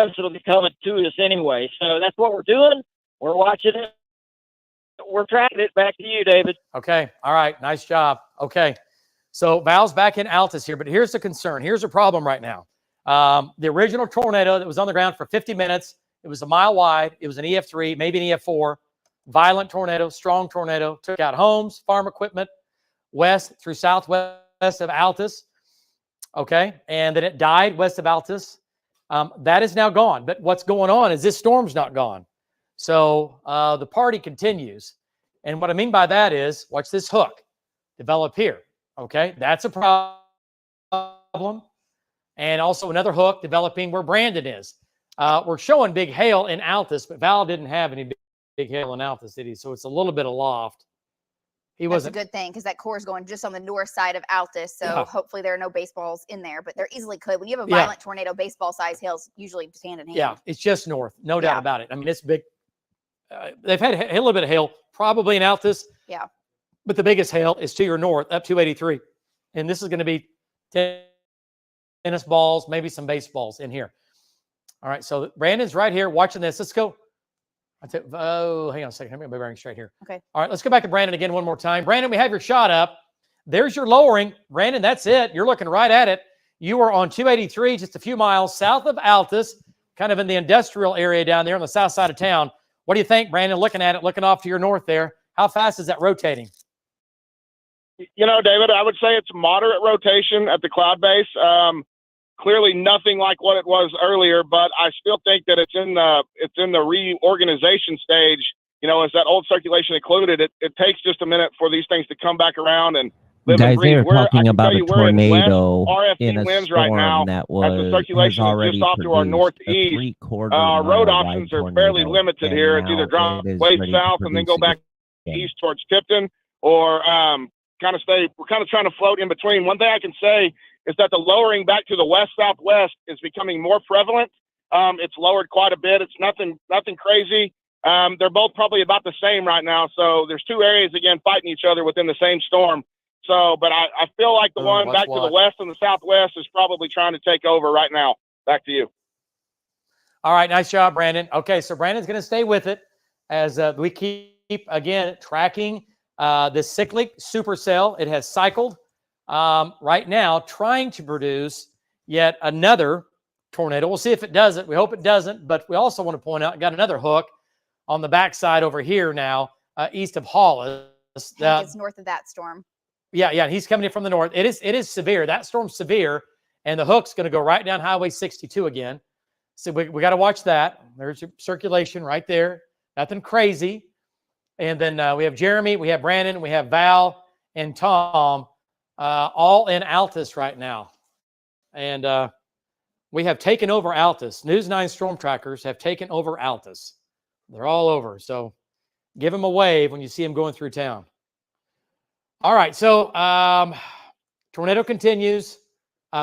us, it'll be coming to us anyway. So that's what we're doing. We're watching it. We're tracking it. Back to you, David. Okay. All right. Nice job. Okay. So Val's back in Altus here, but here's the concern. Here's the problem right now. The original tornado that was on the ground for 50 minutes, it was a mile wide. It was an EF3, maybe an EF4. Violent tornado, strong tornado, took out homes, farm equipment, west through southwest of Altus. Okay. And then it died west of Altus. That is now gone. But what's going on is this storm's not gone. So the party continues. And what I mean by that is, watch this hook develop here. Okay, that's a problem. And also another hook developing where Brandon is. We're showing big hail in Altus, but Val didn't have any big hail in Altus, did he? So it's a little bit aloft. That's a good thing because that core is going just on the north side of Altus. So hopefully there are no baseballs in there, but there easily could. When you have a violent tornado, baseball size hail's usually just hand in hand. Yeah, it's just north. No doubt about it. I mean, it's big. They've had a little bit of hail probably in Altus. Yeah. But the biggest hail is to your north, up 283. And this is going to be tennis balls, maybe some baseballs in here. All right, so Brandon's right here watching this. Let's go. Oh, hang on a second. I'm going to be bearing straight here. Okay. All right, let's go back to Brandon again one more time. Brandon, we have your shot up. There's your lowering. Brandon, that's it. You're looking right at it. You are on 283, just a few miles south of Altus, kind of in the industrial area down there on the south side of town. What do you think, Brandon, looking at it, looking off to your north there? How fast is that rotating? You know, David, I would say it's moderate rotation at the cloud base. Clearly nothing like what it was earlier, but I still think that it's in the reorganization stage. You know, as that old circulation included, it takes just a minute for these things to come back around and live and breathe. Guys, they were talking about a tornado in a winds storm right now, that as the circulation is already just off to our northeast. Our road options are fairly limited here. It's either drop way south and then go back east towards Tipton, or we're kind of trying to float in between. One thing I can say is that the lowering back to the west-southwest is becoming more prevalent. It's lowered quite a bit. It's nothing crazy. They're both probably about the same right now. So there's two areas, again, fighting each other within the same storm. So, but I feel like the one back to the west and the southwest is probably trying to take over right now. Back to you. All right, nice job, Brandon. Okay, so Brandon's going to stay with it as we keep, again, tracking this cyclic supercell. It has cycled right now, trying to produce yet another tornado. We'll see if it does it. We hope it doesn't, but we also want to point out, got another hook on the backside over here now, east of Hollis. It's north of that storm. Yeah, he's coming in from the north. It is severe. That storm's severe, and the hook's going to go right down Highway 62 again. So we got to watch that. There's your circulation right there. Nothing crazy. And then we have Jeremy, we have Brandon, we have Val, and Tom, all in Altus right now. And we have taken over Altus. News 9 storm trackers have taken over Altus. They're all over. So give them a wave when you see them going through town. All right, so tornado continues.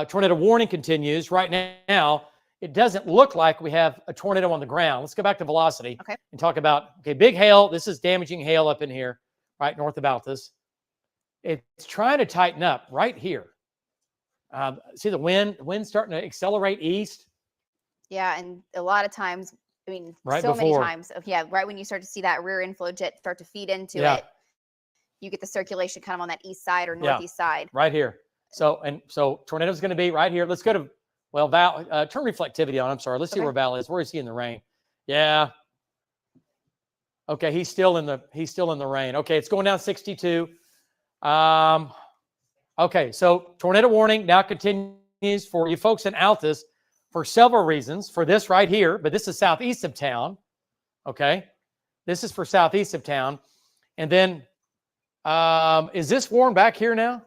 Tornado warning continues. Right now, it doesn't look like we have a tornado on the ground. Let's go back to velocity and talk about, big hail. This is damaging hail up in here, right north of Altus. It's trying to tighten up right here. See the wind? The wind's starting to accelerate east. Yeah, and a lot of times, I mean, many times. Yeah, right when you start to see that rear inflow jet start to feed into it, you get the circulation kind of on that east side or northeast side. Right here. So tornado's going to be right here. Let's go to, Val, turn reflectivity on. I'm sorry. Let's see where Val is. Where is he in the rain? Yeah. Okay, he's still in the rain. Okay, it's going down 62. Okay, so tornado warning now continues for you folks in Altus for several reasons. For this right here, but this is southeast of town. Okay, this is for southeast of town. And then, is this warned back here now?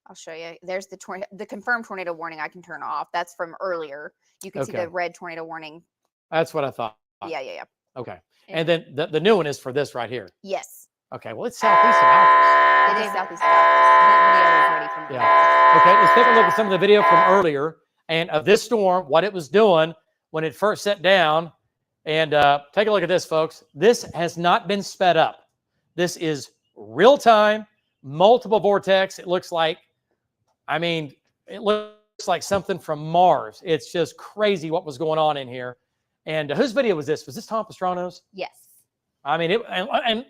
I'll show you. There's the confirmed tornado warning I can turn off. That's from earlier. You can see the red tornado warning. That's what I thought. Yeah. Okay. And then the new one is for this right here. Yes. Okay. Well, it's southeast of Altus. It is southeast of Altus. That video is ready from Okay. Let's take a look at some of the video from earlier and of this storm, what it was doing when it first set down. And take a look at this, folks. This has not been sped up. This is real time, multiple vortex. It looks like, it looks like something from Mars. It's just crazy what was going on in here. And whose video was this? Was this Tom Pastrano's? Yes. I mean, and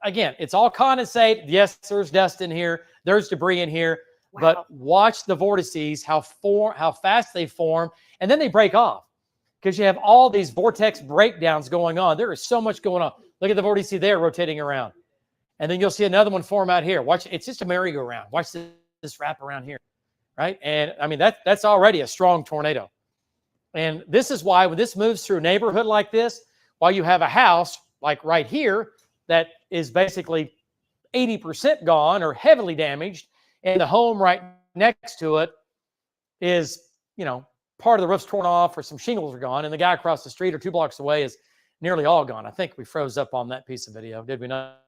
again, it's all condensate. Yes, there's dust in here. There's debris in here. Wow. But watch the vortices, how fast they form, and then they break off because you have all these vortex breakdowns going on. There is so much going on. Look at the vortice there rotating around. And then you'll see another one form out here. Watch, it's just a merry-go-round. Watch this wrap around here, right? And I mean, that's already a strong tornado. And this is why when this moves through a neighborhood like this, while you have a house like right here that is basically 80% gone or heavily damaged, and the home right next to it is, part of the roof's torn off or some shingles are gone, and the guy across the street or 2 blocks away is nearly all gone. I think we froze up on that piece of video, did we not?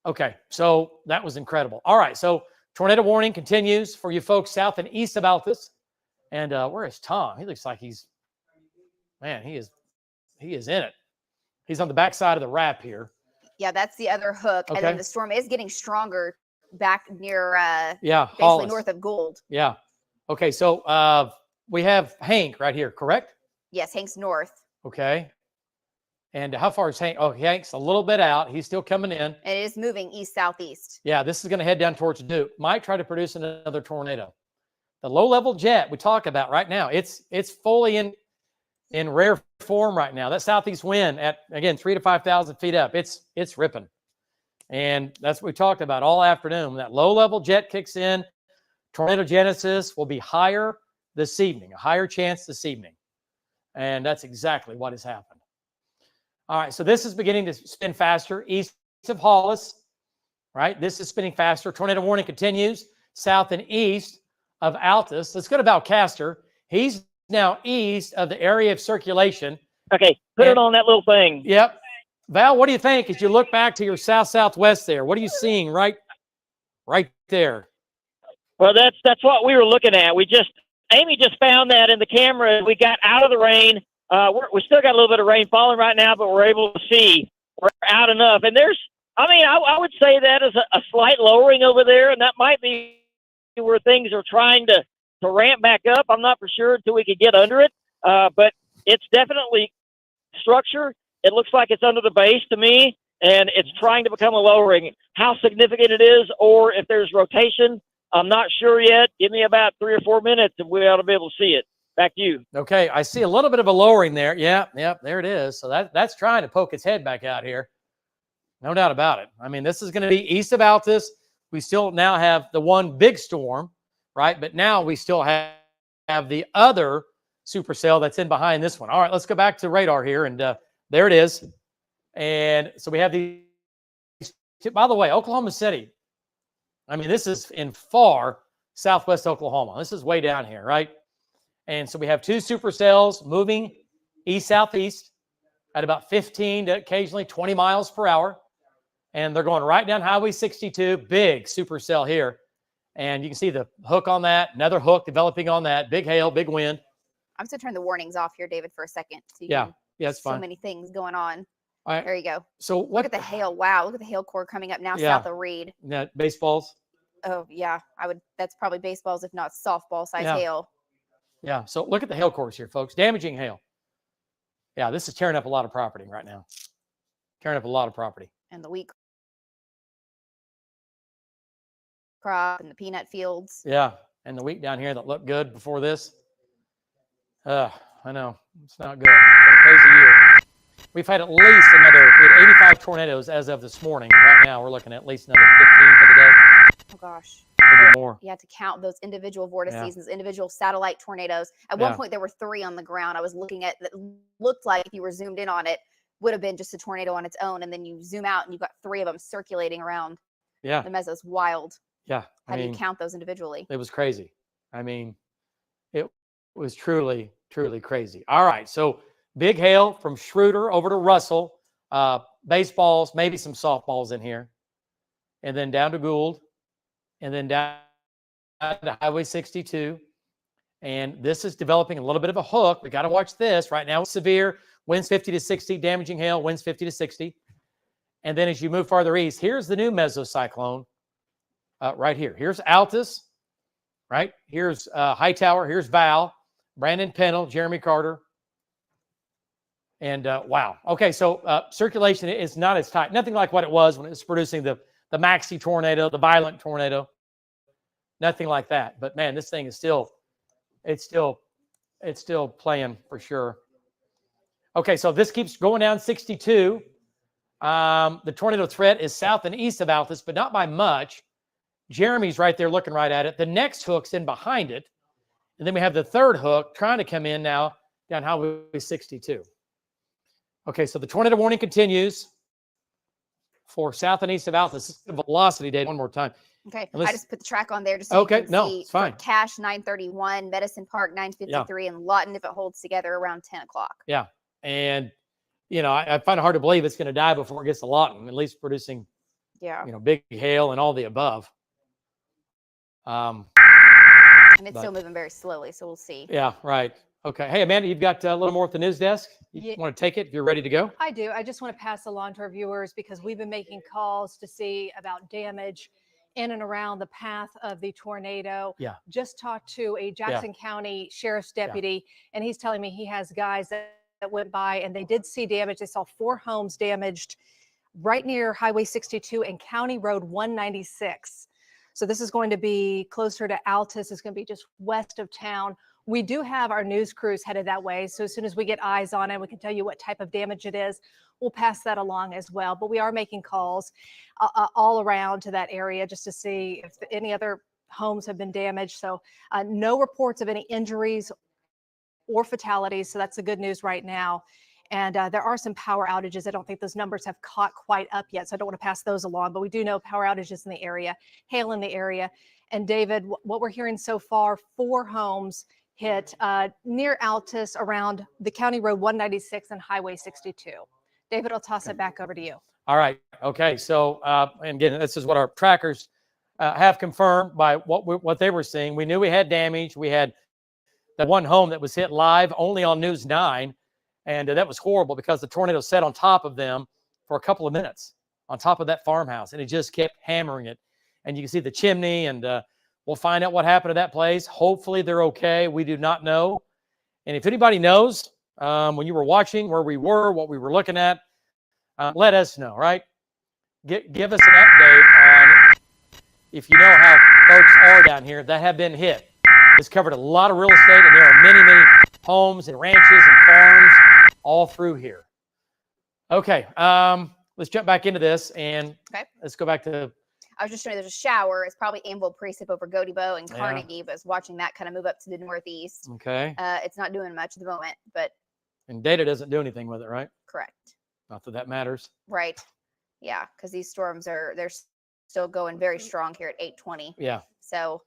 Okay, so that was incredible. All right, so tornado warning continues for you folks south and east of Altus. And where is Tom? He looks like he is in it. He's on the backside of the wrap here. Yeah, that's the other hook. Okay. And then the storm is getting stronger back near basically Hollis. North of Gould. Yeah. Okay, so we have Hank right here, correct? Yes, Hank's north. Okay. And how far is Hank? Oh, Hank's a little bit out. He's still coming in. And it is moving east-southeast. Yeah, this is going to head down towards Duke. Might try to produce another tornado. The low-level jet we talk about right now, it's fully in rare form right now. That southeast wind at, again, 3,000 to 5,000 feet up, it's ripping. And that's what we talked about all afternoon. That low-level jet kicks in. Tornado genesis will be higher this evening, a higher chance this evening. And that's exactly what has happened. All right, so this is beginning to spin faster east of Hollis, right? This is spinning faster. Tornado warning continues south and east of Altus. Let's go to Balcaster. He's now east of the area of circulation. Okay, put it on that little thing. Yep. Val, what do you think as you look back to your south-southwest there? What are you seeing right there? Well, that's what we were looking at. Amy just found that in the camera. We got out of the rain. We still got a little bit of rain falling right now, but we're able to see we're out enough. And I would say that is a slight lowering over there, and that might be where things are trying to ramp back up. I'm not for sure until we could get under it, but it's definitely structure. It looks like it's under the base to me, and it's trying to become a lowering. How significant it is, or if there's rotation, I'm not sure yet. Give me about 3 or 4 minutes, and we ought to be able to see it. Back to you. Okay, I see a little bit of a lowering there. Yeah, there it is. So that's trying to poke its head back out here. No doubt about it. I mean, this is going to be east of Altus. We still now have the one big storm, right? But now we still have the other supercell that's in behind this one. All right, let's go back to radar here. And there it is. And so we have these. By the way, Oklahoma City. I mean, this is in far southwest Oklahoma. This is way down here, right? And so we have 2 supercells moving east-southeast at about 15 to occasionally 20 miles per hour. And they're going right down Highway 62, big supercell here. And you can see the hook on that, another hook developing on that, big hail, big wind. I'm just going to turn the warnings off here, David, for a second. So it's fine. So many things going on. All right. There you go. So look at the hail. Wow. Look at the hail core coming up now south of Reed. Yeah, baseballs. Oh, yeah. That's probably baseballs, if not softball size hail. Yeah, so look at the hail course here, folks. Damaging hail. Yeah, this is tearing up a lot of property right now. Tearing up a lot of property. And the wheat crop and the peanut fields. Yeah, and the wheat down here that looked good before this. I know. It's not good. It's been a crazy year. We've had we had 85 tornadoes as of this morning. Right now, we're looking at least another 15 for the day. Oh, gosh. Maybe more. You have to count those individual vortices, those individual satellite tornadoes. At one point, there were 3 on the ground. I was looking at that looked like if you were zoomed in on it, would have been just a tornado on its own. And then you zoom out and you've got 3 of them circulating around the mesos. Wild. Yeah. How do you count those individually? It was crazy. I mean, it was truly, truly crazy. All right. So big hail from Schroeder over to Russell. Baseballs, maybe some softballs in here. And then down to Gould. And then down to Highway 62. And this is developing a little bit of a hook. We got to watch this. Right now it's severe. Winds 50 to 60, damaging hail, winds 50 to 60. And then as you move farther east, here's the new mesocyclone right here. Here's Altus, right? Here's Hightower. Here's Val, Brandon Pennell, Jeremy Carter. And wow. Okay, so circulation is not as tight. Nothing like what it was when it was producing the Maxi tornado, the violent tornado. Nothing like that. But man, this thing is still playing for sure. Okay, so this keeps going down 62. The tornado threat is south and east of Altus, but not by much. Jeremy's right there looking right at it. The next hook's in behind it. And then we have the third hook trying to come in now down Highway 62. Okay, so the tornado warning continues for south and east of Altus. This is the velocity data one more time. Okay, I just put the track on there just so you can see. It's fine. Cache 931, Medicine Park 953, and Lawton, if it holds together, around 10 o'clock. Yeah, and I find it hard to believe it's going to die before it gets to Lawton, at least producing, big hail and all the above. And it's still moving very slowly, so we'll see. Yeah, right. Okay. Hey, Amanda, you've got a little more at the news desk. You want to take it if you're ready to go? I do. I just want to pass along to our viewers because we've been making calls to see about damage in and around the path of the tornado. Yeah. Just talked to a Jackson County Sheriff's deputy, and he's telling me he has guys that went by and they did see damage. They saw 4 homes damaged right near Highway 62 and County Road 196. So this is going to be closer to Altus. It's going to be just west of town. We do have our news crews headed that way. So as soon as we get eyes on it, we can tell you what type of damage it is. We'll pass that along as well. But we are making calls all around to that area just to see if any other homes have been damaged. So no reports of any injuries or fatalities. So that's the good news right now. And there are some power outages. I don't think those numbers have caught quite up yet, so I don't want to pass those along. But we do know power outages in the area, hail in the area. And David, what we're hearing so far, 4 homes hit near Altus around the County Road 196 and Highway 62. David, I'll toss it back over to you. All right. Okay. So, and again, this is what our trackers have confirmed by what they were seeing. We knew we had damage. We had that one home that was hit live only on News 9. And that was horrible because the tornado sat on top of them for a couple of minutes on top of that farmhouse. And it just kept hammering it. And you can see the chimney, and we'll find out what happened to that place. Hopefully they're okay. We do not know. And if anybody knows when you were watching where we were, what we were looking at, let us know, right? Give us an update on if you know how folks are down here that have been hit. It's covered a lot of real estate, and there are many, many homes and ranches and farms all through here. Okay, let's jump back into this, and let's go back to... I was just showing you there's a shower. It's probably Anvil Precip over Gotebo and Carnegie, but I was watching that kind of move up to the northeast. Okay. It's not doing much at the moment, but... And data doesn't do anything with it, right? Correct. Not that matters. Right. Yeah, because these storms they're still going very strong here at 8:20. Yeah. So...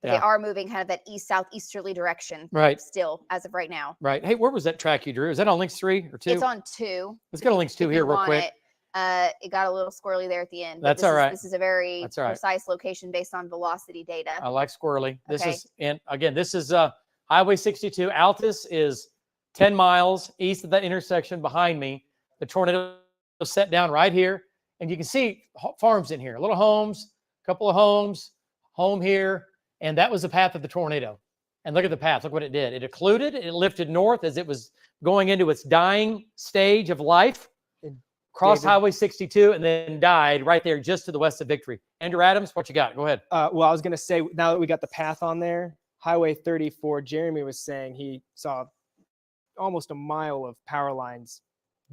They are moving kind of that east-southeasterly direction, right? Still, as of right now. Right. Hey, where was that track you drew? Is that on Links 3 or 2? It's on 2. Let's go to Links 2 here real quick. It got a little squirrely there at the end. That's all right. This is a very precise location based on velocity data. I like squirrely. This is, and again, this is Highway 62. Altus is 10 miles east of that intersection behind me. The tornado set down right here, and you can see farms in here, little homes, a couple of homes, home here. And that was the path of the tornado. And look at the path. Look what it did. It occluded. It lifted north as it was going into its dying stage of life. Crossed Highway 62 and then died right there just to the west of Victory. Andrew Adams, what you got? Go ahead. Well, I was going to say, now that we got the path on there, Highway 34, Jeremy was saying he saw almost a mile of power lines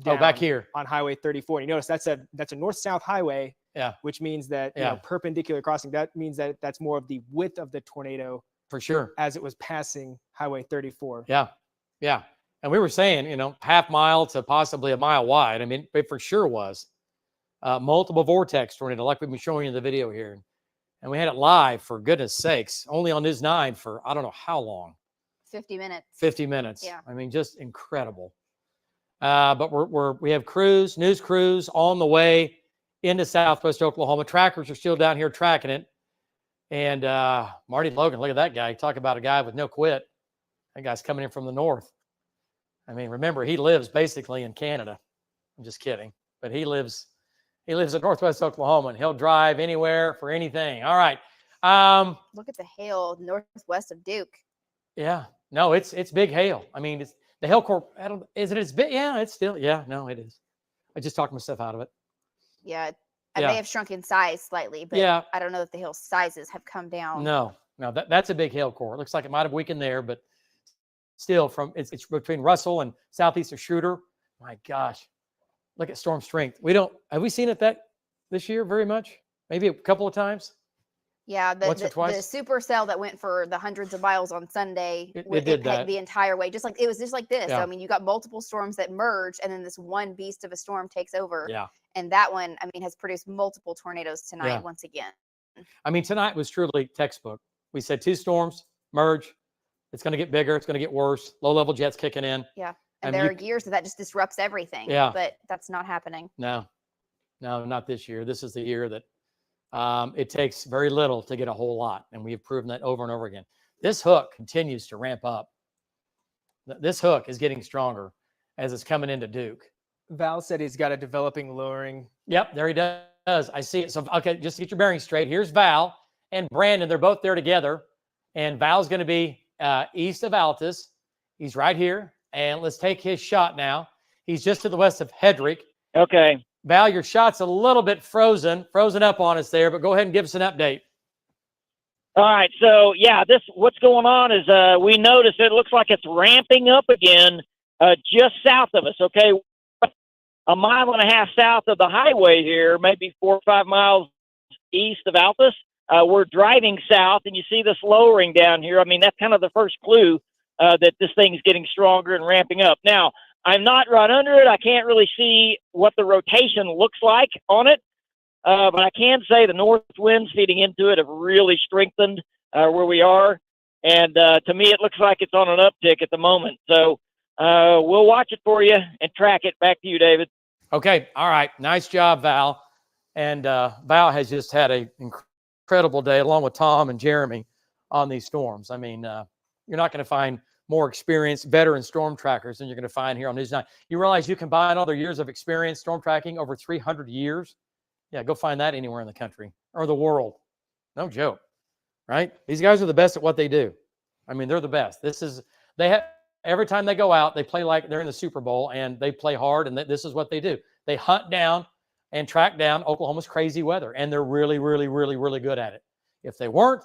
down back here on Highway 34. And you notice that's a north-south highway. Yeah. Which means that you know, perpendicular crossing, that means that that's more of the width of the tornado. For sure. As it was passing Highway 34. Yeah. Yeah. And we were saying, half mile to possibly a mile wide. I mean, it for sure was multiple vortex tornado, like we've been showing you in the video here. And we had it live, for goodness sakes, only on News 9 for I don't know how long. 50 minutes. 50 minutes. Yeah. I mean, just incredible. But we have news crews on the way into Southwest Oklahoma. Trackers are still down here tracking it. And Marty Logan, look at that guy. Talk about a guy with no quit. That guy's coming in from the north. I mean, remember, he lives basically in Canada. I'm just kidding. But he lives in Northwest Oklahoma, and he'll drive anywhere for anything. All right. Look at the hail northwest of Duke. Yeah, no, it's big hail. I mean, it's the hail core. Is it as big? Yeah, it's still. Yeah, no, it is. I just talked myself out of it. Yeah, Yeah. They have shrunk in size slightly, but Yeah. I don't know if the hail sizes have come down. No, that's a big hail core. It looks like it might have weakened there, but still, it's between Russell and southeast of Schroeder. My gosh, look at storm strength. Have we seen it this year very much? Maybe a couple of times. Yeah, Once or the twice? supercell that went for the hundreds of miles on Sunday, It did that. the entire way. It was just like this. Yeah. So, I mean, you got multiple storms that merge, and then this one beast of a storm takes over. Yeah. And that one, I mean, has produced multiple tornadoes tonight Yeah. once again. I mean, tonight was truly textbook. We said 2 storms merge. It's going to get bigger. It's going to get worse. Low-level jets kicking in. Yeah. I And mean, there are years that just disrupts everything. Yeah. But that's not happening. No, not this year. This is the year that it takes very little to get a whole lot, and we have proven that over and over again. This hook continues to ramp up. This hook is getting stronger as it's coming into Duke. Val said he's got a developing lowering. Yep, there he does. I see it. So, okay, just to get your bearings straight, here's Val and Brandon. They're both there together, and Val's going to be east of Altus. He's right here, and let's take his shot now. He's just to the west of Hedrick. Okay. Val, your shot's a little bit frozen up on us there, but go ahead and give us an update. All right. So, yeah, what's going on is we noticed it looks like it's ramping up again just south of us, okay? A mile and a half south of the highway here, maybe 4 or 5 miles east of Altus. We're driving south, and you see this lowering down here. I mean, that's kind of the first clue that this thing's getting stronger and ramping up. Now, I'm not right under it. I can't really see what the rotation looks like on it, but I can say the north winds feeding into it have really strengthened where we are. And to me, it looks like it's on an uptick at the moment. So we'll watch it for you and track it. Back to you, David. Okay. All right. Nice job, Val. And Val has just had an incredible day along with Tom and Jeremy on these storms. I mean, you're not going to find more experienced veteran storm trackers than you're going to find here on News 9. You realize you combine all their years of experience storm tracking over 300 years? Yeah, go find that anywhere in the country or the world. No joke, right? These guys are the best at what they do. I mean, they're the best. Every time they go out, they play like they're in the Super Bowl, and they play hard, and this is what they do. They hunt down and track down Oklahoma's crazy weather, and they're really, really, really, really good at it. If they weren't,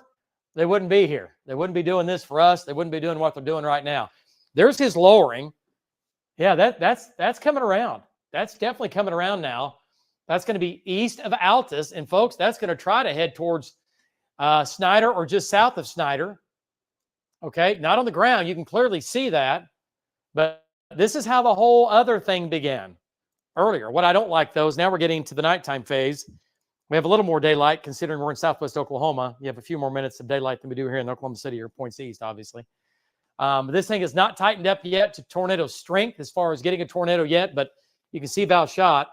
they wouldn't be here. They wouldn't be doing this for us. They wouldn't be doing what they're doing right now. There's his lowering. Yeah, that's coming around. That's definitely coming around now. That's going to be east of Altus. And folks, that's going to try to head towards Snyder or just south of Snyder. Okay, not on the ground. You can clearly see that. But this is how the whole other thing began earlier. What I don't like, though, is now we're getting to the nighttime phase. We have a little more daylight considering we're in southwest Oklahoma. You have a few more minutes of daylight than we do here in Oklahoma City or points east, obviously. This thing is not tightened up yet to tornado strength as far as getting a tornado yet, but you can see Val's shot.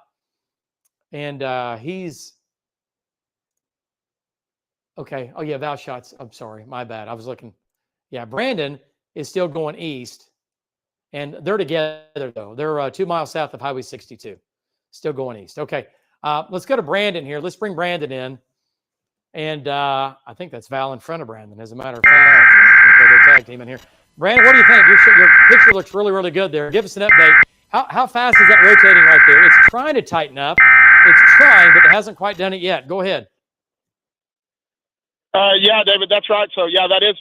And he's okay. Oh, yeah, Val shots. I'm sorry. My bad. I was looking. Yeah, Brandon is still going east. And they're together, though. They're 2 miles south of Highway 62. Still going east. Okay. Let's go to Brandon here. Let's bring Brandon in. And I think that's Val in front of Brandon, as a matter of fact. Okay, they're tag team in here. Brandon, what do you think? Your picture looks really, really good there. Give us an update. How fast is that rotating right there? It's trying to tighten up. It's trying, but it hasn't quite done it yet. Go ahead. Yeah, David, that's right. So, yeah, that is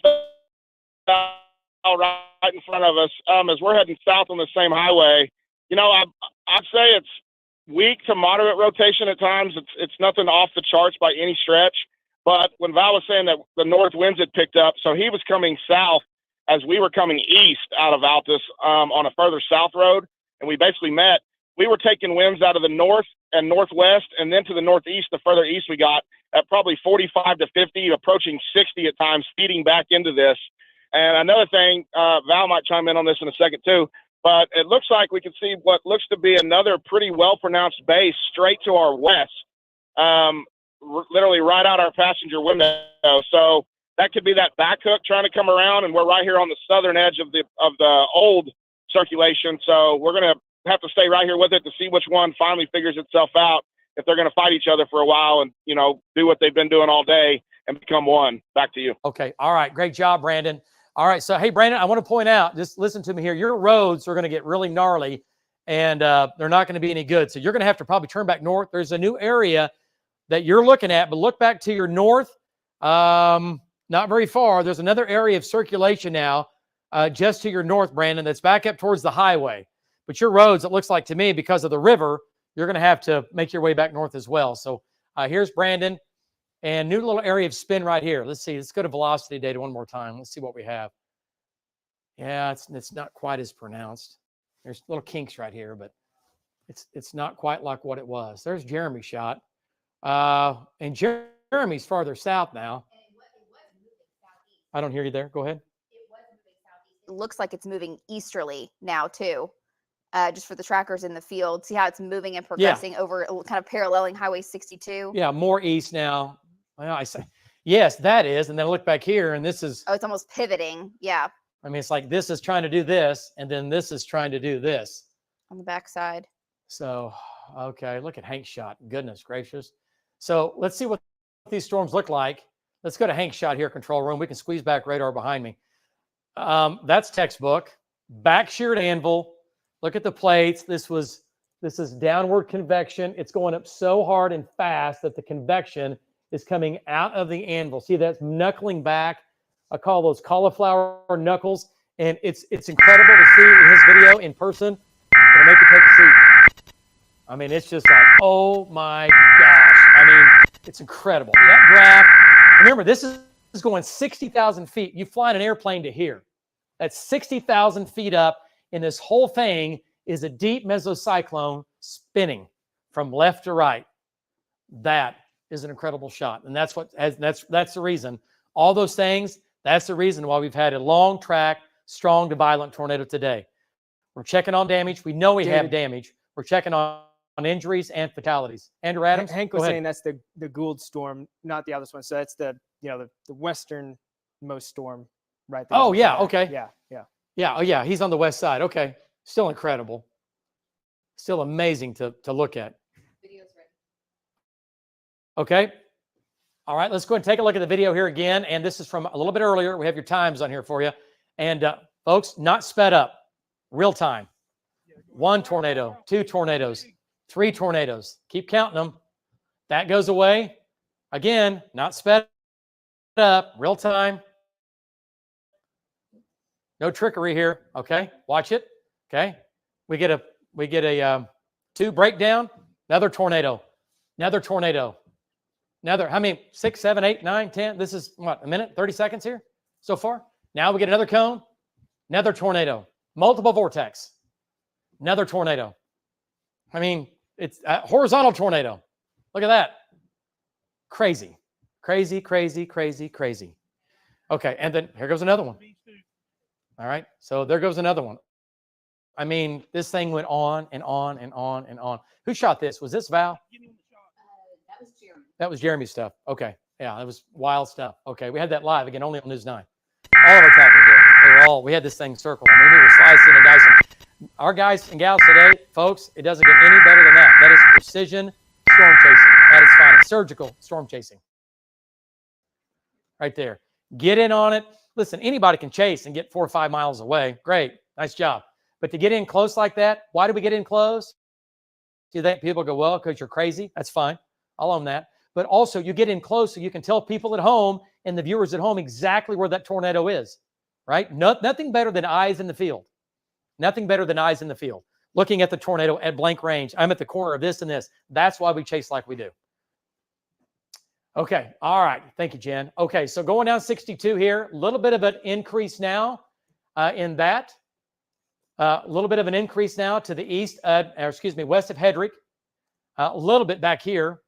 right in front of us. As we're heading south on the same highway, you know, I'd say it's weak to moderate rotation at times. It's nothing off the charts by any stretch. But when Val was saying that the north winds had picked up, so he was coming south as we were coming east out of Altus on a further south road, and we basically met. We were taking winds out of the north and northwest, and then to the northeast, the further east we got, at probably 45 to 50, approaching 60 at times, feeding back into this. And another thing, Val might chime in on this in a second too, but it looks like we can see what looks to be another pretty well-pronounced base straight to our west, literally right out our passenger window. So that could be that back hook trying to come around, and we're right here on the southern edge of the old circulation. So we're going to have to stay right here with it to see which one finally figures itself out, if they're going to fight each other for a while and, you know, do what they've been doing all day and become one. Back to you. Okay. All right. Great job, Brandon. All right. So, hey, Brandon, I want to point out, just listen to me here. Your roads are going to get really gnarly, and they're not going to be any good. So you're going to have to probably turn back north. There's a new area that you're looking at, but look back to your north. Not very far. There's another area of circulation now just to your north, Brandon, that's back up towards the highway. But your roads, it looks like to me, because of the river, you're going to have to make your way back north as well. So here's Brandon. And new little area of spin right here. Let's see. Let's go to velocity data one more time. Let's see what we have. Yeah, it's not quite as pronounced. There's little kinks right here, but it's not quite like what it was. There's Jeremy's shot. And Jeremy's farther south now. I don't hear you there. Go ahead. It looks like it's moving easterly now too. Just for the trackers in the field, see how it's moving and progressing over, kind of paralleling Highway 62. Yeah, more east now. Well, I say, yes, that is. And then I look back here, and this is. Oh, it's almost pivoting. Yeah. I mean, it's like this is trying to do this, and then this is trying to do this. On the backside. So, okay, look at Hank's shot. Goodness gracious. So let's see what these storms look like. Let's go to Hank's shot here, control room. We can squeeze back radar behind me. That's textbook. Back sheared anvil. Look at the plates. This is downward convection. It's going up so hard and fast that the convection is coming out of the anvil. See, that's knuckling back. I call those cauliflower knuckles. And it's incredible to see in his video in person. It'll make you take a seat. I mean, it's just like, oh my gosh. I mean, it's incredible. That draft. Remember, this is going 60,000 feet. You fly in an airplane to here. That's 60,000 feet up. And this whole thing is a deep mesocyclone spinning from left to right. That is an incredible shot. And that's the reason. All those things, that's the reason why we've had a long track, strong to violent tornado today. We're checking on damage. We know we have damage. We're checking on injuries and fatalities. Andrew Adams? Hank was saying that's the Gould storm, not the other one. So that's the westernmost storm right there. Oh, yeah. Okay. Yeah. Yeah. Oh, yeah. He's on the west side. Okay. Still incredible. Still amazing to look at. Video's ready. Okay. All right. Let's go and take a look at the video here again. And this is from a little bit earlier. We have your times on here for you. And folks, not sped up. Real time. 1 tornado, 2 tornadoes, 3 tornadoes. Keep counting them. That goes away. Again, not sped up. Real time. No trickery here. Okay, watch it. Okay, we get a 2 breakdown. Another tornado. Another tornado. Another. How many? 6, 7, 8, 9, 10. This is what, a minute, 30 seconds here so far. Now we get another cone. Another tornado. Multiple vortex. Another tornado. I mean, it's a horizontal tornado. Look at that. Crazy, crazy, crazy, crazy, crazy. Okay, and then here goes another one. All right, so there goes another one. I mean, this thing went on and on and on and on. Who shot this? Was this Val? That was Jeremy. That was Jeremy's stuff. Okay, yeah, that was wild stuff. Okay, we had that live again, only on News 9. All of our trackers did. We had this thing circled. I mean, we were slicing and dicing. Our guys and gals today, folks, it doesn't get any better than that. That is precision storm chasing at its finest. Surgical storm chasing. Right there. Get in on it. Listen, anybody can chase and get 4 or 5 miles away. Great. Nice job. But to get in close like that, why do we get in close? Do you think people go, well, because you're crazy? That's fine. I'll own that. But also, you get in close so you can tell people at home and the viewers at home exactly where that tornado is, right? Nothing better than eyes in the field. Nothing better than eyes in the field. Looking at the tornado at blank range. I'm at the corner of this and this. That's why we chase like we do. Okay. All right. Thank you, Jen. Okay. So going down 62 here, a little bit of an increase now in that. A little bit of an increase now to the east, west of Hedrick. A little bit back here.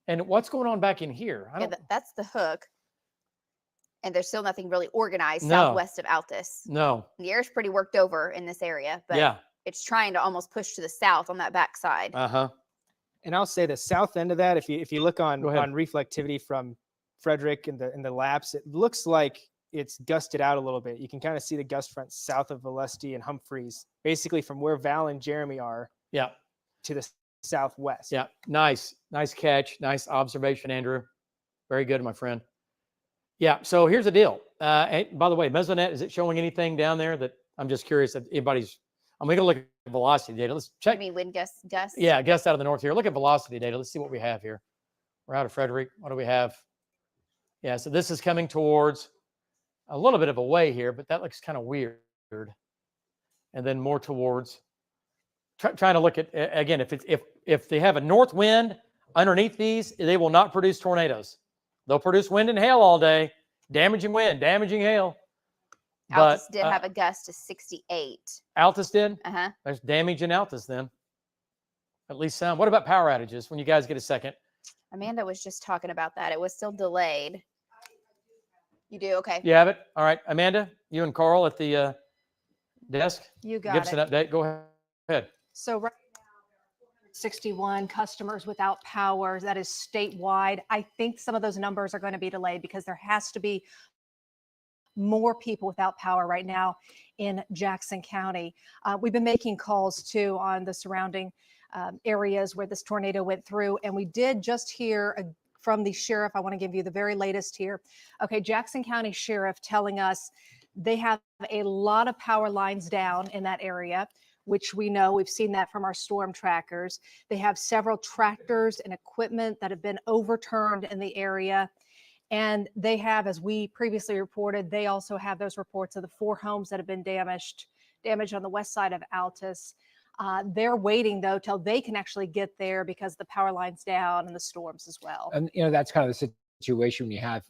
And what's going on back in here? That's the hook. And there's still nothing really organized southwest of Altus. No. The air's pretty worked over in this area, but it's trying to almost push to the south on that backside. Uh-huh. And I'll say the south end of that, if you look on reflectivity from Frederick in the laps, it looks like it's gusted out a little bit. You can kind of see the gust front south of Valesti and Humphreys, basically from where Val and Jeremy are to the southwest. Yeah, nice catch. Nice observation, Andrew. Very good, my friend. Yeah. So here's the deal. And by the way, Mesonet, is it showing anything down there that I'm just curious if anybody's? I'm going to look at velocity data. Let's check. You mean wind gust? Yeah, gust out of the north here. Look at velocity data. Let's see what we have here. We're out of Frederick. What do we have? Yeah. So this is coming towards a little bit of a way here, but that looks kind of weird. And then more towards trying to look at again, if they have a north wind underneath these, they will not produce tornadoes. They'll produce wind and hail all day, damaging wind, damaging hail. Altus did have a gust of 68. Altus did? Uh-huh. There's damage in Altus then. At least some. What about power outages when you guys get a second? Amanda was just talking about that. It was still delayed. You do? Okay. You have it? All right. Amanda, you and Carl at the desk. You got Give us it. an update. Go ahead. So right now, there are 461 customers without power. That is statewide. I think some of those numbers are going to be delayed because there has to be more people without power right now in Jackson County. We've been making calls too on the surrounding areas where this tornado went through. And we did just hear from the sheriff. I want to give you the very latest here. Okay, Jackson County Sheriff telling us they have a lot of power lines down in that area, which we know, we've seen that from our storm trackers. They have several tractors and equipment that have been overturned in the area. And they have, as we previously reported, they also have those reports of the 4 homes that have been damaged on the west side of Altus. They're waiting, though, till they can actually get there because the power line's down and the storms as well. And, that's kind of the situation when you have,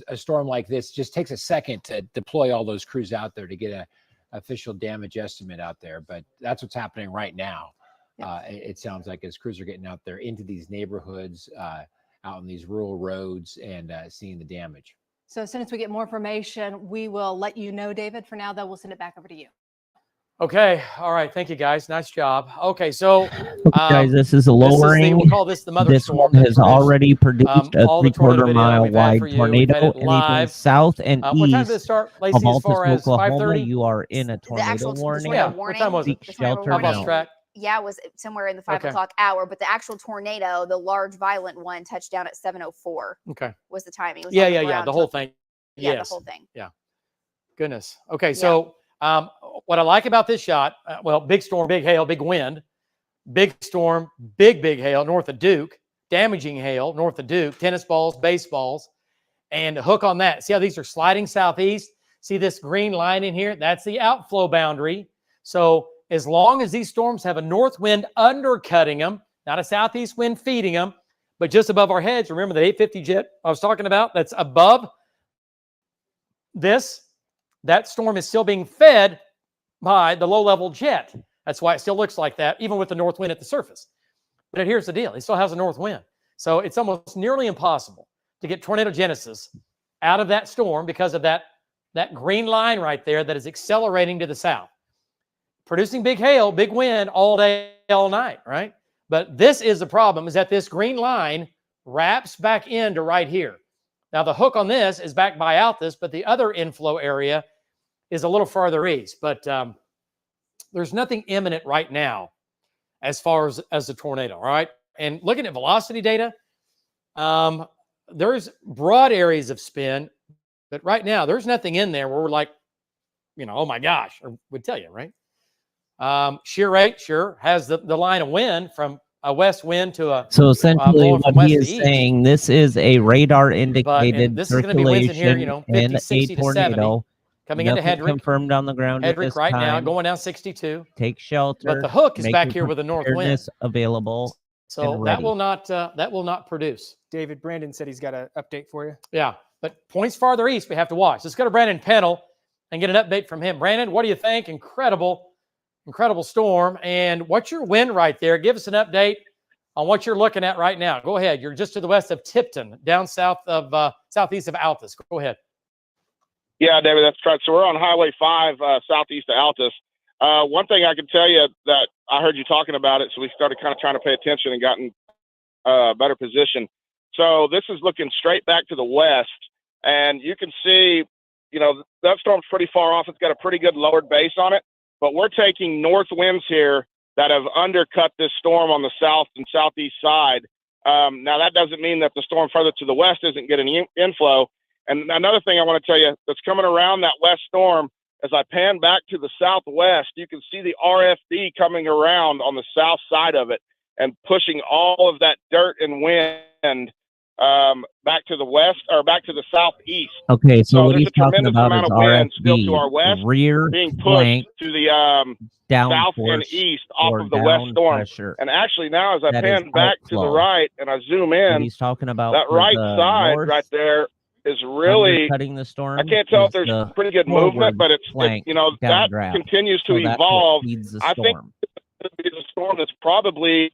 a storm like this. Just takes a second to deploy all those crews out there to get a official damage estimate out there. But that's what's happening right now. Yep. It sounds like as crews are getting out there into these neighborhoods, out on these rural roads and seeing the damage. So as soon as we get more information, we will let you know, David. For now, though, we'll send it back over to you. Okay. All right. Thank you, guys. Nice job. Okay. So, guys, this is a lowering. We'll call this the mother this storm. one has already produced a all the 3/4 tornado mile video we've had wide for you. tornado. We've had it Anything live. south and What time did it east start, of Lacey, as far Altus, as Oklahoma, 5:30? you are in a The tornado actual warning. Yeah. warning. What time was it? Seek shelter I've lost now. track. Yeah, it was somewhere in the 5 Okay. o'clock hour, but the actual tornado, the large violent one, touched down at 7:04 Okay. was the timing. It was Yeah. on the Yeah. Yeah. ground The whole till- thing. Yeah, Yes. the whole thing. Goodness. Okay. So, what I like about this shot, big storm, big hail, big wind, big storm, big hail north of Duke, damaging hail north of Duke, tennis balls, baseballs, and hook on that. See how these are sliding southeast? See this green line in here? That's the outflow boundary. So as long as these storms have a north wind undercutting them, not a southeast wind feeding them, but just above our heads, remember the 850 jet I was talking about? That's above this. That storm is still being fed by the low-level jet. That's why it still looks like that, even with the north wind at the surface. But here's the deal. It still has a north wind. So it's almost nearly impossible to get tornado genesis out of that storm because of that green line right there that is accelerating to the south, producing big hail, big wind all day, all night, right? But this is the problem, is that this green line wraps back into right here. Now, the hook on this is back by Altus, but the other inflow area is a little farther east. But there's nothing imminent right now as far as the tornado, all right? And looking at velocity data, there's broad areas of spin, but right now there's nothing in there where we're like, oh my gosh, or would tell you, right? Shear rate, sure, has the line of wind from a west wind to a So essentially blowing from what he west is to east. saying, this is a radar and indicated this is going to be winds in here, circulation 50, in 60 a to 70. tornado. Coming into Nothing Hedrick. confirmed on the ground at Hedrick this right now, time. going down 62. Take shelter. But the hook is make back your here with a north wind. preparedness available. So and that ready. will not produce. David, Brandon said he's got an update for you. Yeah, but points farther east we have to watch. Let's go to Brandon Pennell and get an update from him. Brandon, what do you think? Incredible storm. And what's your wind right there? Give us an update on what you're looking at right now. Go ahead. You're just to the west of Tipton, down south of southeast of Altus. Go ahead. Yeah, David, that's right. So we're on Highway 5 southeast of Altus. One thing I can tell you that I heard you talking about it, so we started kind of trying to pay attention and gotten a better position. So this is looking straight back to the west, and you can see, that storm's pretty far off. It's got a pretty good lowered base on it, but we're taking north winds here that have undercut this storm on the south and southeast side. Now, that doesn't mean that the storm further to the west isn't getting inflow. And another thing I want to tell you that's coming around that west storm, as I pan back to the southwest, you can see the RFD coming around on the south side of it and pushing all of that dirt and wind back to the west or back to the southeast. Okay, so what there's he's a talking tremendous about amount is of wind still to our RFD, west rear being pushed flank to the south and downforce east off or of the west down storm. pressure. And actually now as I That is pan back to the outflow. right and I zoom What in, he's talking about that for right the side north, right there is really, cutting the storm. I can't tell if is there's the pretty good forward movement, but flank you know, that downdraft. continues to So that's what evolve. feeds the I think storm. it's a storm that's probably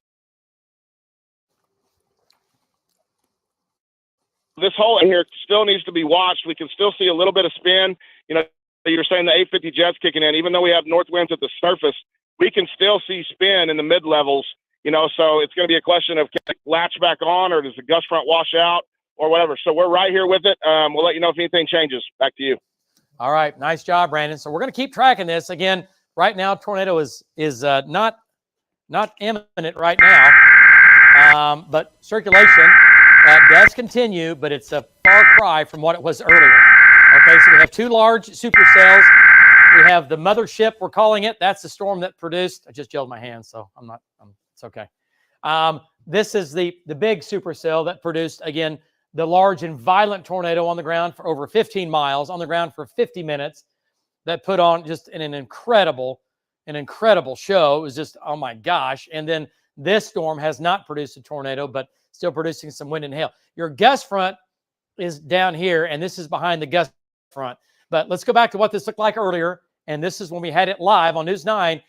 this hole in here still needs to be watched. We can still see a little bit of spin. You know, you're saying the 850 jets kicking in, even though we have north winds at the surface, we can still see spin in the mid levels, you know, so it's going to be a question of can it latch back on or does the gust front wash out or whatever. So we're right here with it. We'll let you know if anything changes. Back to you. All right. Nice job, Brandon. So we're going to keep tracking this. Again, right now, tornado is not imminent right now, but circulation does continue, but it's a far cry from what it was earlier. Okay, so we have two large supercells. We have the mothership, we're calling it. That's the storm that produced. I just gelled my hand, so it's okay. This is the big supercell that produced, again, the large and violent tornado on the ground for over 15 miles, on the ground for 50 minutes, that put on just an incredible show. It was just, oh my gosh. And then this storm has not produced a tornado, but still producing some wind and hail. Your gust front is down here, and this is behind the gust front. But let's go back to what this looked like earlier. And this is when we had it live on News 9.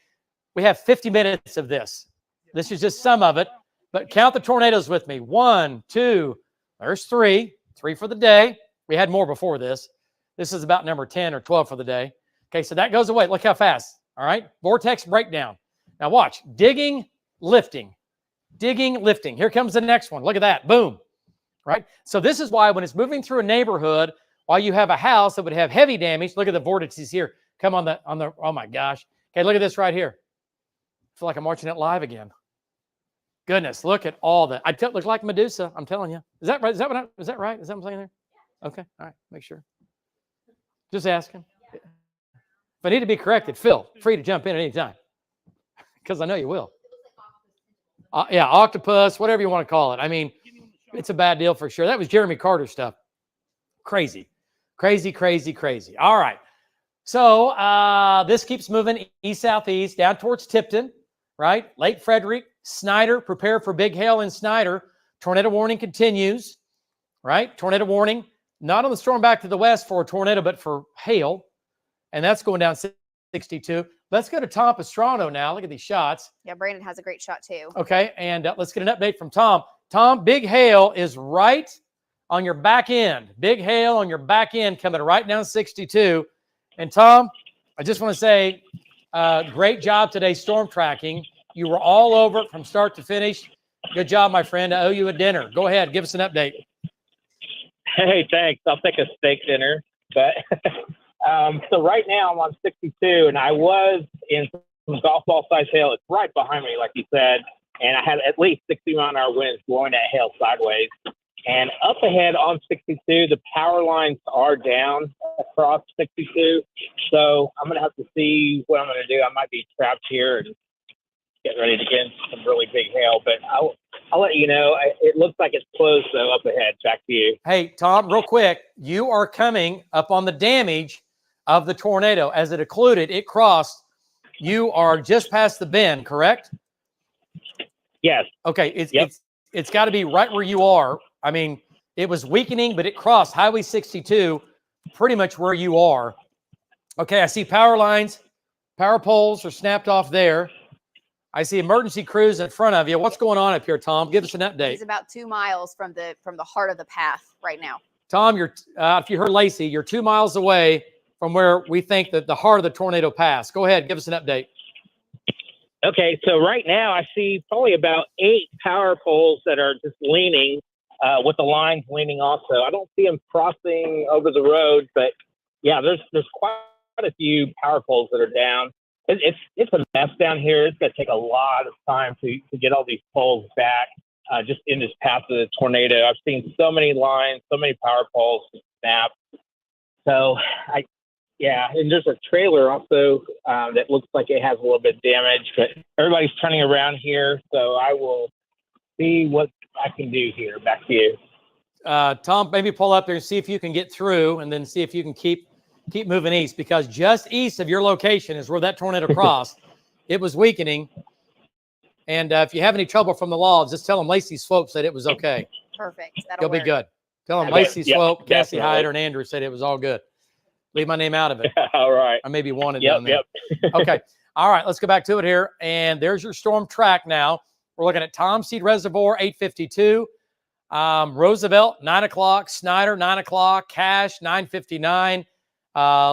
We have 50 minutes of this. This is just some of it. But count the tornadoes with me. 1, 2, there's 3. 3 for the day. We had more before this. This is about number 10 or 12 for the day. Okay, so that goes away. Look how fast. All right, vortex breakdown. Now watch. Digging, lifting. Digging, lifting. Here comes the next one. Look at that. Boom. Right? So this is why when it's moving through a neighborhood, while you have a house that would have heavy damage, look at the vortices here. Come on the, oh my gosh. Okay, look at this right here. I feel like I'm watching it live again. Goodness, look at all that. Look like Medusa, I'm telling you. Is that right? Is that right? Is that what I'm saying there? Okay, all right, make sure. Just asking. If I need to be corrected, Phil, free to jump in at any time. Because I know you will. Yeah, octopus, whatever you want to call it. I mean, it's a bad deal for sure. That was Jeremy Carter stuff. Crazy. Crazy, crazy, crazy. All right. So this keeps moving east-southeast down towards Tipton, right? Lake Frederick, Snyder, prepare for big hail in Snyder. Tornado warning continues, right? Tornado warning, not on the storm back to the west for a tornado, but for hail. And that's going down 62. Let's go to Tom Pastrano now. Look at these shots. Yeah, Brandon has a great shot too. Okay, and let's get an update from Tom. Tom, big hail is right on your back end. Big hail on your back end coming right down 62. And Tom, I just want to say, great job today storm tracking. You were all over it from start to finish. Good job, my friend. I owe you a dinner. Go ahead, give us an update. Hey, thanks. I'll take a steak dinner. But so right now I'm on 62, and I was in some golf ball size hail. It's right behind me, like you said, and I had at least 60-mile-an-hour winds blowing that hail sideways. And up ahead on 62, the power lines are down across 62. So I'm going to have to see what I'm going to do. I might be trapped here and get ready to get into some really big hail, but I'll let you know. It looks like it's closed, though, up ahead. Back to you. Hey, Tom, real quick. You are coming up on the damage of the tornado. As it occluded, it crossed. You are just past the bend, correct? Yes. Okay, it's got to be right where you are. I mean, it was weakening, but it crossed Highway 62 pretty much where you are. Okay, I see power lines, power poles are snapped off there. I see emergency crews in front of you. What's going on up here, Tom? Give us an update. He's about 2 miles from the heart of the path right now. Tom, you're if you heard Lacey, you're 2 miles away from where we think that the heart of the tornado passed. Go ahead, give us an update. Okay, so right now I see probably about 8 power poles that are just leaning, with the lines leaning also. I don't see them crossing over the road, but yeah, there's quite a few power poles that are down. It's a mess down here. It's going to take a lot of time to get all these poles back. just in this path of the tornado. I've seen so many lines, so many power poles snap. So and there's a trailer also that looks like it has a little bit of damage, but everybody's turning around here. So I will see what I can do here. Back to you. Tom, maybe pull up there and see if you can get through, and then see if you can keep moving east, because just east of your location is where that tornado crossed. It was weakening. And if you have any trouble from the logs, just tell them Lacey Swope said it was okay. Perfect. You'll be good. Tell them Okay. Lacey Swope, Cassie Definitely. Hyder, and Andrew said it was all good. Leave my name out of it. All right. I may be wanted down there. Yep. Okay. All right. Let's go back to it here. And there's your storm track now. We're looking at Tom Seed Reservoir, 852. Roosevelt, 9 o'clock. Snyder, 9 o'clock. Cache, 9:59.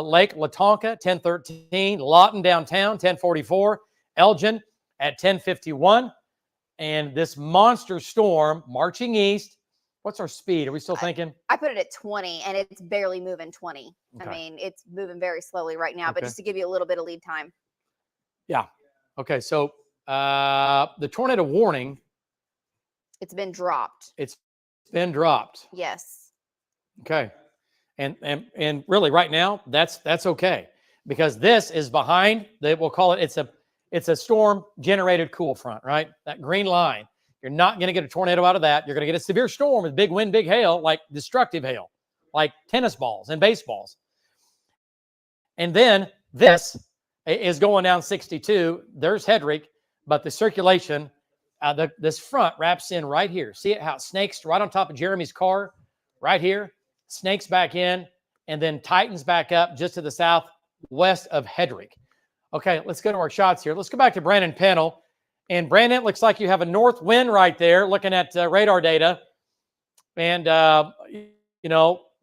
Lake Latonka, 10:13. Lawton downtown, 10:44. Elgin at 10:51. And this monster storm marching east. What's our speed? Are we still thinking? I put it at 20, and it's barely moving 20. Okay. I mean, it's moving very slowly right now, but Okay. just to give you a little bit of lead time. Yeah. Okay. So the tornado warning, It's been dropped. it's been dropped. Yes. Okay. And really right now, that's okay, because this is behind we'll call it, it's a storm generated cool front, right? That green line. You're not going to get a tornado out of that. You're going to get a severe storm with big wind, big hail, like destructive hail, like tennis balls and baseballs. And then this is going down 62. There's Hedrick, but the circulation, this front wraps in right here. See it, how it snakes right on top of Jeremy's car, right here, snakes back in, and then tightens back up just to the southwest of Hedrick. Okay, let's go to our shots here. Let's go back to Brandon Pennell. And Brandon, it looks like you have a north wind right there, looking at radar data. And,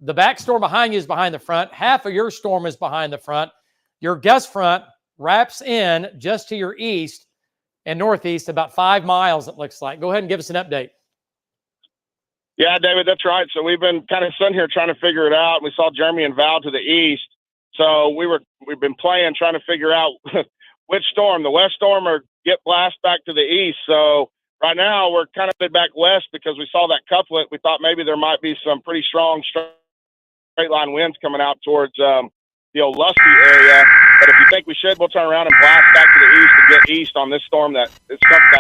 the back storm behind you is behind the front. Half of your storm is behind the front. Your gust front wraps in just to your east and northeast, about 5 miles, it looks like. Go ahead and give us an update. Yeah, David, that's right. So we've been kind of sitting here trying to figure it out. We saw Jeremy and Val to the east. So we've been playing, trying to figure out which storm, the west storm or get blast back to the east. So right now we're kind of back west because we saw that couplet. We thought maybe there might be some pretty strong straight line winds coming out towards the old Lusty area. But if you think we should, we'll turn around and blast back to the east to get east on this storm that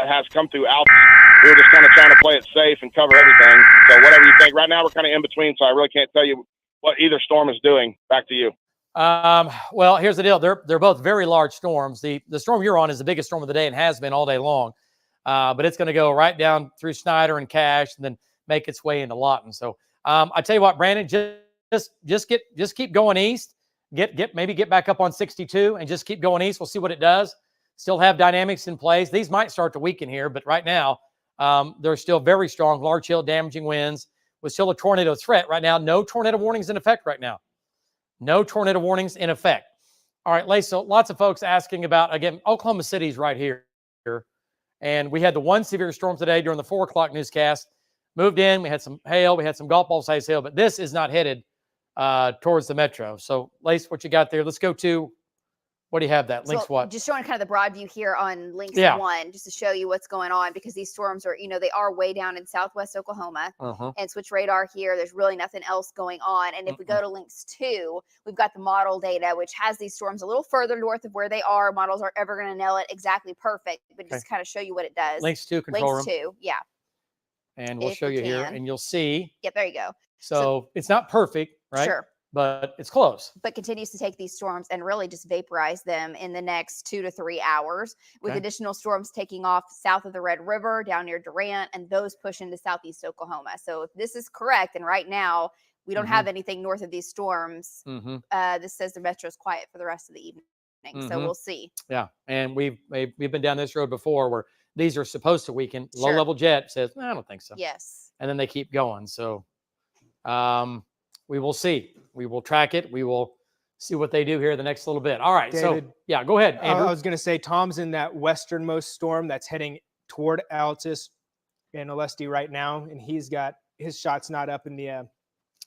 has come through Alps. We were just kind of trying to play it safe and cover everything. So whatever you think. Right now we're kind of in between, so I really can't tell you what either storm is doing. Back to you. Well, here's the deal. They're both very large storms. The storm you're on is the biggest storm of the day and has been all day long. But it's going to go right down through Snyder and Cache and then make its way into Lawton. So I tell you what, Brandon, just keep going east. Maybe get back up on 62 and just keep going east. We'll see what it does. Still have dynamics in place. These might start to weaken here, but right now they're still very strong, large hail damaging winds with still a tornado threat right now. No tornado warnings in effect right now. No tornado warnings in effect. All right, Lacey, so lots of folks asking about, again, Oklahoma City's right here. And we had the one severe storm today during the 4 o'clock newscast. Moved in, we had some hail, we had some golf ball size hail, but this is not headed towards the metro. So, Lace, what you got there? Let's go to, what do you have that? Links what? Just showing kind of the broad view here on Links 1, just to show you what's going on, because these storms are, they are way down in southwest Oklahoma. And switch radar here. There's really nothing else going on. And if we go to Links 2, we've got the model data, which has these storms a little further north of where they are. Models aren't ever going to nail it exactly perfect, but just kind of show you what it does. Links 2 control room. Links 2, yeah. And we'll show you here, and you'll see. Yep, there you go. So it's not perfect, right? Sure. But it's close. But continues to take these storms and really just vaporize them in the next 2 to 3 hours, with additional storms taking off south of the Red River, down near Durant, and those push into southeast Oklahoma. So if this is correct, and right now we don't have anything north of these storms, this says the metro is quiet for the rest of the evening. So we'll see. Yeah, and we've been down this road before where these are supposed to weaken. Low level jet says, no, I don't think so. Yes. And then they keep going. So we will see. We will track it. We will see what they do here the next little bit. All right. David, so, yeah, go ahead, Andrew. I was going to say, Tom's in that westernmost storm that's heading toward Altus and Olustee right now, and he's got his shot's not up in the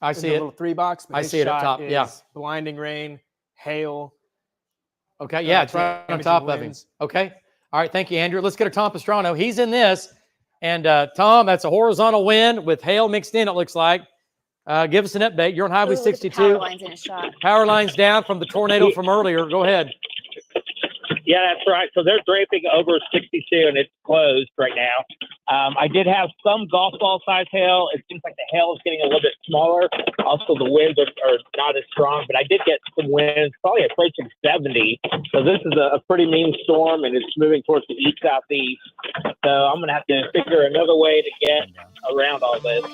I see it. Little 3 box. But I see it up top. Yeah. Blinding rain, hail. Okay. Yeah, it's right on top of him. Okay. All right. Thank you, Andrew. Let's go to Tom Pastrano. He's in this. And Tom, that's a horizontal wind with hail mixed in, it looks like. Give us an update. You're on Highway Ooh, look at the 62. power lines in a shot. Power lines down from the tornado from earlier. Go ahead. Yeah, that's right. So they're draping over 62, and it's closed right now. I did have some golf ball size hail. It seems like the hail is getting a little bit smaller. Also, the winds are not as strong, but I did get some winds, probably approaching 70. So this is a pretty mean storm, and it's moving towards the east southeast. So I'm going to have to figure another way to get around all this.